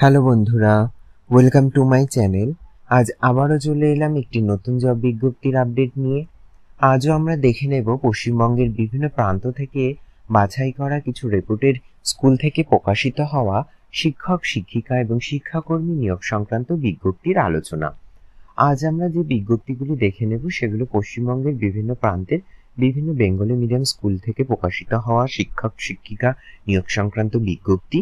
Hello বন্ধুরা, welcome to my channel. আজ আবারও চলে এলাম একটি নতুন জব বিজ্ঞপ্তির আপডেট নিয়ে। আজও আমরা দেখে নেব পশ্চিমবঙ্গের বিভিন্ন প্রান্ত থেকে বাছাই করা কিছু রেপুটেড স্কুল থেকে প্রকাশিত হওয়া শিক্ষক, শিক্ষিকা এবং শিক্ষাকর্মী নিয়োগ সংক্রান্ত বিজ্ঞপ্তির আলোচনা। আজ আমরা যে বিজ্ঞপ্তিগুলি দেখে নেব সেগুলো পশ্চিমবঙ্গের বিভিন্ন প্রান্তের বিভিন্ন বেঙ্গলি মিডিয়াম স্কুল থেকে প্রকাশিত হওয়া শিক্ষক, শিক্ষিকা নিয়োগ সংক্রান্ত বিজ্ঞপ্তি।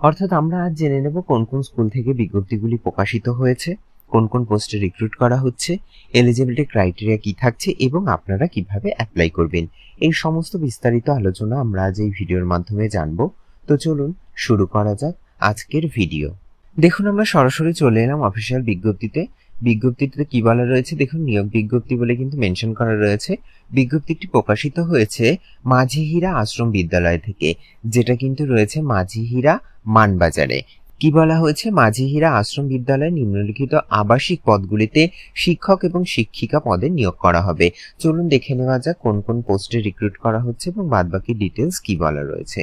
অর্থাৎ আমরা আজ জেনে নেব কোন কোন স্কুল থেকে বিজ্ঞপ্তিগুলি প্রকাশিত হয়েছে, কোন কোন পোস্টে রিক্রুট করা হচ্ছে, এলিজিবিলিটি ক্রাইটেরিয়া কি থাকছে এবং আপনারা কিভাবে অ্যাপ্লাই করবেন। এই সমস্ত বিস্তারিত আলোচনা আমরা আজ এই ভিডিওর মাধ্যমে জানব। তো চলুন শুরু করা যাক আজকের ভিডিও। দেখুন, আমরা সরাসরি চলে এলাম অফিসিয়াল বিজ্ঞপ্তিতে। বিজ্ঞপ্তিতে কি বলা রয়েছে দেখুন, নিয়োগ বিজ্ঞপ্তি বলে কিন্তু মেনশন করা রয়েছে। বিজ্ঞপ্তিটি প্রকাশিত হয়েছে মাঝিহীরা আশ্রম বিদ্যালয় থেকে, যেটা কিন্তু রয়েছে মাঝিহীরা মানবাজারে। কি বলা হয়েছে, মাঝিহীরা আশ্রম বিদ্যালয়ে নিম্নলিখিত আবাসিক পদগুলিতে শিক্ষক এবং শিক্ষিকা পদে নিয়োগ করা হবে। চলুন দেখে নেওয়া যাক কোন কোন পোস্টে রিক্রুট করা হচ্ছে এবং বাদবাকি ডিটেলস কি বলা রয়েছে।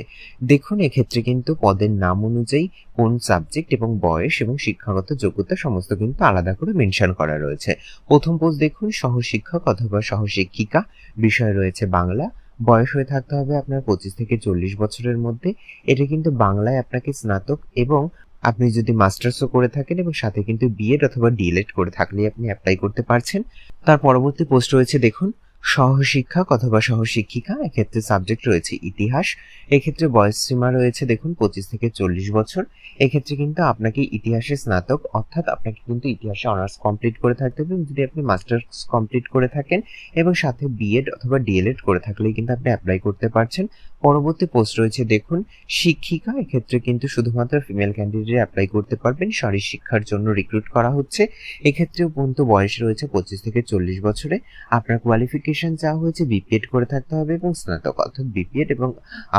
দেখুন, এক্ষেত্রে কিন্তু পদের নাম অনুযায়ী কোন সাবজেক্ট এবং বয়স এবং শিক্ষাগত যোগ্যতা সমস্ত কিন্তু আলাদা করে মেনশন করা রয়েছে। প্রথম পোস্ট দেখুন, সহশিক্ষক অথবা সহশিক্ষিকা, বিষয় রয়েছে বাংলা, বয়স হয়ে থাকতে হবে আপনার 25 থেকে 40 বছরের মধ্যে। এটা কিন্তু বাংলায় আপনাকে স্নাতক এবং আপনি যদি মাস্টার্সও করে থাকেন এবং সাথে কিন্তু বিএড অথবা ডিএলএড করে থাকলে আপনি অ্যাপ্লাই করতে পারছেন। তার পরবর্তী পোস্ট রয়েছে দেখুন, সহশিক্ষক অথবা সহশিক্ষিকা, এক্ষেত্রে সাবজেক্ট রয়েছে ইতিহাস। এক্ষেত্রে বয়স সীমা রয়েছে দেখুন 25 থেকে 40 বছর। এক্ষেত্রে কিন্তু আপনাকে ইতিহাসে স্নাতক অর্থাৎ আপনাকে কিন্তু ইতিহাসে অনার্স কমপ্লিট করে থাকতে হবে এবং যদি আপনি মাস্টার্স কমপ্লিট করে থাকেন এবং সাথে বিএড অথবা ডিএলএড করে থাকলেই কিন্তু আপনি অ্যাপ্লাই করতে পারছেন। পরবর্তী পোস্ট রয়েছে দেখুন, শিক্ষিকা। এক্ষেত্রে কিন্তু শুধুমাত্র ফিমেল ক্যান্ডিডেট অ্যাপ্লাই করতে পারবেন, শারীরিক শিক্ষার জন্য রিক্রুট করা হচ্ছে। এক্ষেত্রেও পর্যন্ত বয়স রয়েছে 25 থেকে 40 বছরে। আপনার কোয়ালিফিকেশন চাওয়া হয়েছে বিপিএড করে থাকতে হবে এবং স্নাতক অর্থাৎ বিপিএড এবং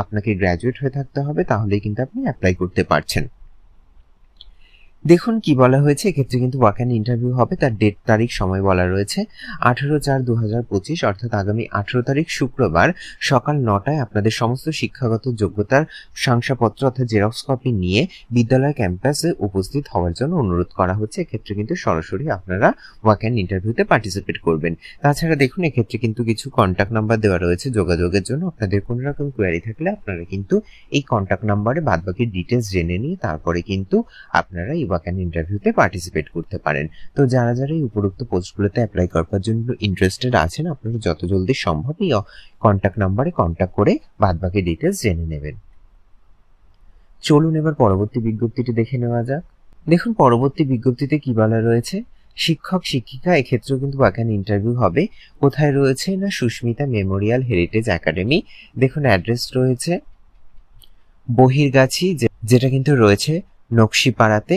আপনাকে গ্র্যাজুয়েট হয়ে থাকতে হবে, তাহলেই কিন্তু আপনি অ্যাপ্লাই করতে পারছেন। দেখুন কি বলা হয়েছে, এক্ষেত্রে কিন্তু ওয়াক অ্যান্ড ইন্টারভিউ হবে। তার ডেট, তারিখ, সময় বলা রয়েছে 18/4/2025 অর্থাৎ আগামী 18 তারিখ শুক্রবার সকাল 9টায় আপনাদের সমস্ত শিক্ষাগত যোগ্যতার শংসাপত্র অর্থাৎ জেরক্স কপি নিয়ে বিদ্যালয় ক্যাম্পাসে উপস্থিত হওয়ার জন্য অনুরোধ করা হচ্ছে। এক্ষেত্রে কিন্তু সরাসরি আপনারা ওয়াক অ্যান্ড ইন্টারভিউতে পার্টিসিপেট করবেন। তাছাড়া দেখুন, এক্ষেত্রে কিন্তু কিছু কন্ট্যাক্ট নাম্বার দেওয়া রয়েছে যোগাযোগের জন্য। আপনাদের কোনো রকম কোয়ারি থাকলে আপনারা কিন্তু এই কন্ট্যাক্ট নাম্বারে বাদবাকি ডিটেলস জেনে নিয়ে তারপরে কিন্তু আপনারা এই ওয়াক অ্যান্ড ইন্টারভিউতে পার্টিসিপেট করতে পারেন। তো যারা যারা এই উপরোক্ত পোস্টগুলোতে অ্যাপ্লাই করার জন্য ইন্টারেস্টেড আছেন, আপনারা যত জলদি সম্ভব এই কন্ট্যাক্ট নাম্বারে কন্ট্যাক্ট করে বাদবাকি ডিটেলস জেনে নেবেন। চলুন এবার পরবর্তী বিজ্ঞপ্তিটি দেখে নেওয়া যাক। দেখুন, পরবর্তী বিজ্ঞপ্তিতে কি বলা রয়েছে, শিক্ষক, শিক্ষিকা, এক্ষেত্রেও কিন্তু ওয়াক অ্যান্ড ইন্টারভিউ হবে। কোথায় রয়েছে না, সুস্মিতা মেমোরিয়াল হেরিটেজ একাডেমি। দেখুন, অ্যাড্রেস রয়েছে বহিরগাছি, যেটা কিন্তু রয়েছে নকশিপাড়াতে।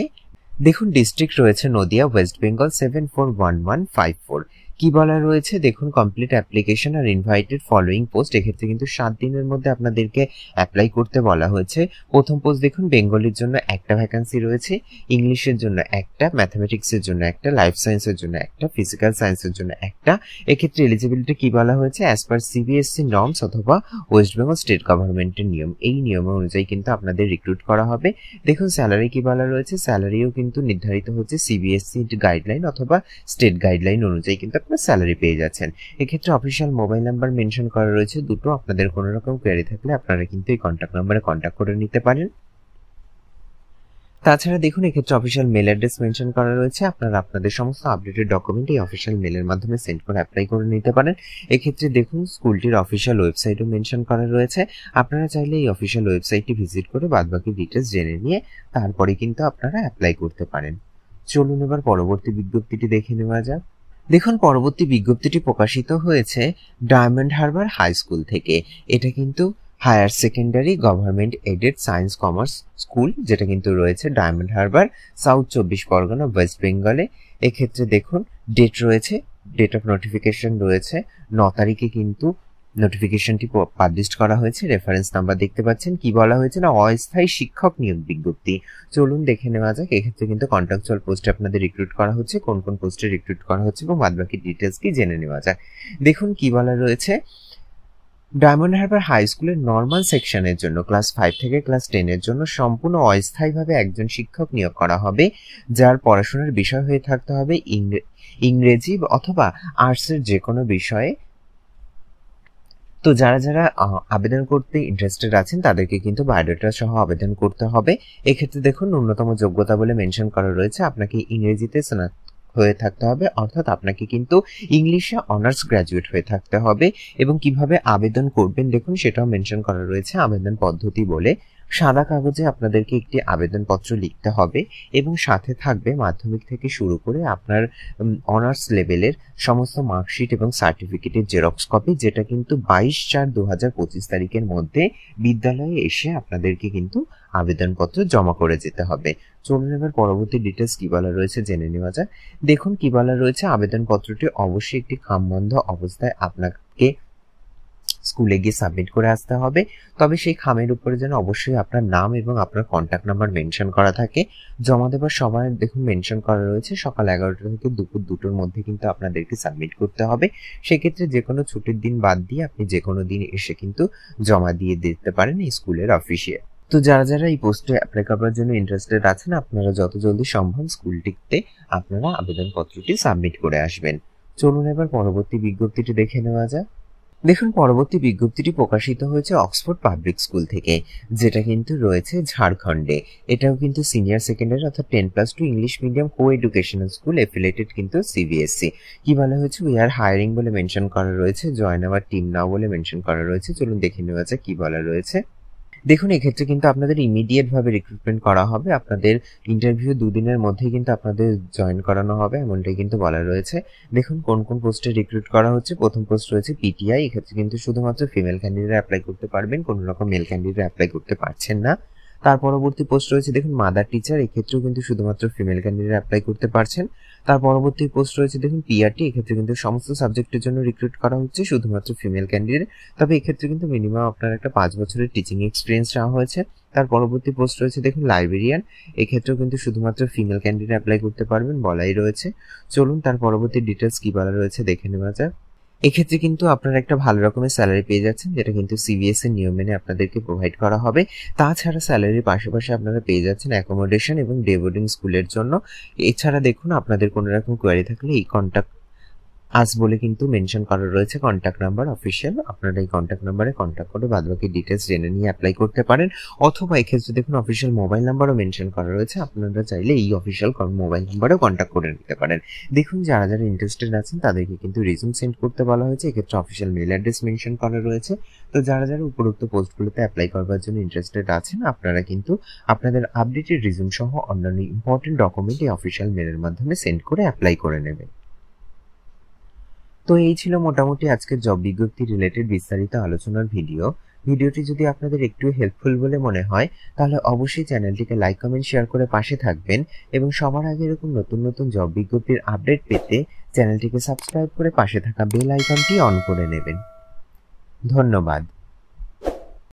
দেখুন, ডিস্ট্রিক্ট রয়েছে নদিয়া, ওয়েস্ট বেঙ্গল 741154। কি বলা রয়েছে দেখুন, complete application are invited following post. এক্ষেত্রে কিন্তু 7 দিনের মধ্যে আপনাদেরকে অ্যাপ্লাই করতে বলা হয়েছে। প্রথম পোস্ট দেখুন, বেঙ্গলির জন্য একটা ভ্যাকান্সি রয়েছে, ইংলিশের জন্য একটা, ম্যাথামেটিক্সের জন্য একটা, লাইফ সায়েন্সের জন্য একটা, ফিজিক্যাল সায়েন্সের জন্য একটা। এক্ষেত্রে এলিজিবিলিটি কি বলা হয়েছে, অ্যাজ পার সিবিএসসি নর্মস অথবা ওয়েস্ট বেঙ্গল স্টেট গভর্নমেন্টের নিয়ম, এই নিয়ম অনুযায়ী কিন্তু আপনাদের রিক্রুট করা হবে। দেখুন, স্যালারি কি বলা রয়েছে, স্যালারিও কিন্তু নির্ধারিত হচ্ছে সিবিএসসি গাইডলাইন অথবা স্টেট গাইডলাইন অনুযায়ী কিন্তু আপনার স্যালারি পেয়ে যাচ্ছেন। এক্ষেত্রে অফিসিয়াল মোবাইল নাম্বার মেনশন করা রয়েছে দুটো। আপনাদের কোনো রকম কোয়ারি থাকলে আপনারা কিন্তু এই কন্ট্যাক্ট নাম্বারে কন্ট্যাক্ট করে নিতে পারেন। তাছাড়া দেখুন, এক্ষেত্রে অফিসিয়াল মেল অ্যাড্রেস মেনশন করা রয়েছে। আপনারা আপনাদের সমস্ত আপডেটেড ডকুমেন্ট এই অফিসিয়াল মেলের মাধ্যমে সেন্ড করে অ্যাপ্লাই করে নিতে পারেন। এক্ষেত্রে দেখুন, স্কুলটির অফিসিয়াল ওয়েবসাইটও মেনশন করা রয়েছে। আপনারা চাইলে এই অফিসিয়াল ওয়েবসাইটটি ভিজিট করে বাদবাকি ডিটেলস জেনে নিয়ে তারপরে কিন্তু আপনারা অ্যাপ্লাই করতে পারেন। চলুন এবার পরবর্তী বিজ্ঞপ্তিটি দেখে নেওয়া যাক। দেখুন, পরবর্তী বিজ্ঞপ্তিটি প্রকাশিত হয়েছে ডায়মন্ড হারবার হাই স্কুল থেকে। এটা কিন্তু higher secondary government aided science commerce school, যেটা কিন্তু রয়েছে ডায়মন্ড হারবার, সাউথ 24 পরগনা, ওয়েস্ট বেঙ্গলে। এক্ষেত্রে দেখুন, ডেট রয়েছে, ডেট অফ নোটিফিকেশন রয়েছে 9 তারিখে কিন্তু নোটিফিকেশনটি পাবলিশ করা হয়েছে। রেফারেন্স নাম্বার দেখতে পাচ্ছেন। কি বলা হয়েছে না, অস্থায়ী শিক্ষক নিয়োগ বিজ্ঞপ্তি। চলুন দেখে নেওয়া যাক। এক্ষেত্রে কিন্তু কন্ট্রাকচুয়াল পোস্টে আপনাদের রিক্রুট করা হচ্ছে, কোন কোন পোস্টে রিক্রুট করা হচ্ছে এবং বাদবাকি ডিটেলস কি জেনে নেওয়া যাক। দেখুন কি বলা রয়েছে, ডায়মন্ড হারবার হাই স্কুলের নর্মাল সেকশনের জন্য ক্লাস 5 থেকে ক্লাস 10 এর জন্য সম্পূর্ণ অস্থায়ীভাবে একজন শিক্ষক নিয়োগ করা হবে, যার পড়াশোনার বিষয় হয়ে থাকতে হবে ইংরেজি অথবা আর্টসের যে কোনো বিষয়ে। তো যারা যারা আবেদন করতে ইন্টারেস্টেড আছেন তাদেরকে কিন্তু বায়োডাটা সহ আবেদন করতে হবে। এক্ষেত্রে দেখুন ন্যূনতম যোগ্যতা বলে মেনশন করা রয়েছে, আপনাকে ইংরেজিতে স্নাতক হয়ে থাকতে হবে, অর্থাৎ আপনাকে কিন্তু ইংলিশে অনার্স গ্র্যাজুয়েট হয়ে থাকতে হবে। এবং কিভাবে আবেদন করবেন দেখুন সেটাও মেনশন করা রয়েছে আবেদন পদ্ধতি বলে। সাদা কাগজে আপনাদেরকে একটি আবেদনপত্র লিখতে হবে এবং সাথে থাকবে মাধ্যমিক থেকে শুরু করে আপনার অনার্স লেভেলের সমস্ত মার্কশিট এবং সার্টিফিকেটের জেরক্স কপি, যেটা কিন্তু 22/4/2025 তারিখের মধ্যে বিদ্যালয়ে এসে আপনাদেরকে কিন্তু আবেদনপত্র জমা করে যেতে হবে। চলুন এবার পরবর্তী ডিটেলস কি বলা রয়েছে জেনে নেওয়া যাক। দেখুন কি বলা রয়েছে, আবেদনপত্রটি অবশ্যই একটি খামবন্ধ অবস্থায় আপনাকে স্কুলে গিয়ে সাবমিট করে আসতে হবে। তবে সেই খামের উপরে যেন অবশ্যই আপনার নাম এবং আপনার কন্ট্যাক্ট নাম্বার মেনশন করা থাকে। জমা দেওয়ার সময় দেখুন মেনশন করা রয়েছে সকাল 11টা থেকে দুপুর 2টোর মধ্যে কিন্তু আপনাদেরকে সাবমিট করতে হবে। সেক্ষেত্রে যে কোনো ছুটির দিন বাদ দিয়ে আপনি যে কোনো দিন এসে কিন্তু জমা দিয়ে দিতে পারেন এই স্কুলের অফিসে। তো যারা যারা এই পোস্টে অ্যাপ্লাই করার জন্য ইন্টারেস্টেড আছেন, আপনারা যত জলদি সম্ভব স্কুলটিতে আপনারা আবেদনপত্রটি সাবমিট করে আসবেন। চলুন এবার পরবর্তী বিজ্ঞপ্তিটি দেখে নেওয়া যাক। দেখুন পরবর্তী বিজ্ঞপ্তিটি প্রকাশিত হয়েছে অক্সফোর্ড পাবলিক স্কুল থেকে, যেটা কিন্তু রয়েছে ঝাড়খণ্ডে। এটাও কিন্তু সিনিয়র সেকেন্ডারি অর্থাৎ 10+2 ইংলিশ মিডিয়াম কো এডুকেশনাল স্কুল এফিলিয়েটেড কিন্তু সিবিএসসি। কি বলা হয়েছে, উই আর হায়ারিং বলে মেনশন করা রয়েছে, জয়েন আওয়ার টিম নাও বলে মেনশন করা রয়েছে। চলুন দেখে নেওয়া যাক কি বলা রয়েছে। দেখুন এক্ষেত্রে কিন্তু আপনাদের ইমিডিয়েট ভাবে রিক্রুটমেন্ট করা হবে, আপনাদের ইন্টারভিউ 2 দিনের মধ্যেই কিন্তু আপনাদের জয়েন করানো হবে, এমনটাই কিন্তু বলা রয়েছে। দেখুন কোন কোন পোস্টে রিক্রুট করা হচ্ছে। প্রথম পোস্ট রয়েছে পিটিআই, এক্ষেত্রে কিন্তু শুধুমাত্র ফিমেল ক্যান্ডিডেট অ্যাপ্লাই করতে পারবেন, কোনো রকম মেল ক্যান্ডিডেট অ্যাপ্লাই করতে পারছেন না। তার পরবর্তী পোস্ট রয়েছে দেখুন মাদার টিচার, এক্ষেত্রেও কিন্তু শুধুমাত্র ফিমেল ক্যান্ডিডেট অ্যাপ্লাই করতে পারছেন। তার পরবর্তী পোস্ট রয়েছে দেখুন পিআরটি, এক্ষেত্রে কিন্তু সমস্ত সাবজেক্টের জন্য রিক্রুট করা হচ্ছে, শুধুমাত্র ফিমেল ক্যান্ডিডেট। তবে এক্ষেত্রে কিন্তু মিনিমাম আপনার একটা 5 বছরের টিচিং এক্সপিরিয়েন্স চাওয়া হয়েছে। তার পরবর্তী পোস্ট রয়েছে দেখুন লাইব্রেরিয়ান, এক্ষেত্রেও কিন্তু শুধুমাত্র ফিমেল ক্যান্ডিডেট অ্যাপ্লাই করতে পারবেন বলাই রয়েছে। চলুন তার পরবর্তী ডিটেলস কি বলা রয়েছে দেখে নেওয়া যাক। এক্ষেত্রে কিন্তু আপনারা একটা ভালো রকমের স্যালারি পেয়ে যাচ্ছেন, যেটা কিন্তু সিবিএস এর নিয়ম মেনে আপনাদেরকে প্রোভাইড করা হবে। তাছাড়া স্যালারির পাশাপাশি আপনারা পেয়ে যাচ্ছেন অ্যাকোমোডেশন এবং ডে বোর্ডিং স্কুলের জন্য। এছাড়া দেখুন আপনাদের কোনো রকম কোয়ারি থাকলে এই কন্ট্যাক্ট আজ বলে কিন্তু মেনশন করা রয়েছে কন্ট্যাক্ট নাম্বার অফিসিয়াল, আপনারা এই কন্ট্যাক্ট নাম্বারে কন্ট্যাক্ট করে বাদবাকি ডিটেলস জেনে নিয়ে অ্যাপ্লাই করতে পারেন। অথবা এক্ষেত্রে দেখুন অফিসিয়াল মোবাইল নাম্বারও মেনশন করা রয়েছে, আপনারা চাইলে এই অফিসিয়াল মোবাইল নাম্বারেও কন্ট্যাক্ট করে নিতে পারেন। দেখুন যারা যারা ইন্টারেস্টেড আছেন তাদেরকে কিন্তু রিজিউম সেন্ড করতে বলা হয়েছে, এক্ষেত্রে অফিসিয়াল মেল অ্যাড্রেস মেনশন করা রয়েছে। তো যারা যারা উপরোক্ত পোস্টগুলোতে অ্যাপ্লাই করবার জন্য ইন্টারেস্টেড আছেন, আপনারা কিন্তু আপনাদের আপডেটেড রিজিউম সহ অন্যান্য ইম্পর্টেন্ট ডকুমেন্ট এই অফিসিয়াল মেলের মাধ্যমে সেন্ড করে অ্যাপ্লাই করে নেবেন। তো এই ছিল মোটামুটি আজকের জব বিজ্ঞপ্তি রিলেটেড বিস্তারিত আলোচনার ভিডিওটি যদি আপনাদের একটু হেল্পফুল বলে মনে হয় তাহলে অবশ্যই চ্যানেলটিকে লাইক কমেন্ট শেয়ার করে পাশে থাকবেন এবং সবার আগে এরকম নতুন নতুন জব বিজ্ঞপ্তির আপডেট পেতে চ্যানেলটিকে সাবস্ক্রাইব করে পাশে থাকা বেল আইকনটি অন করে নেবেন। ধন্যবাদ।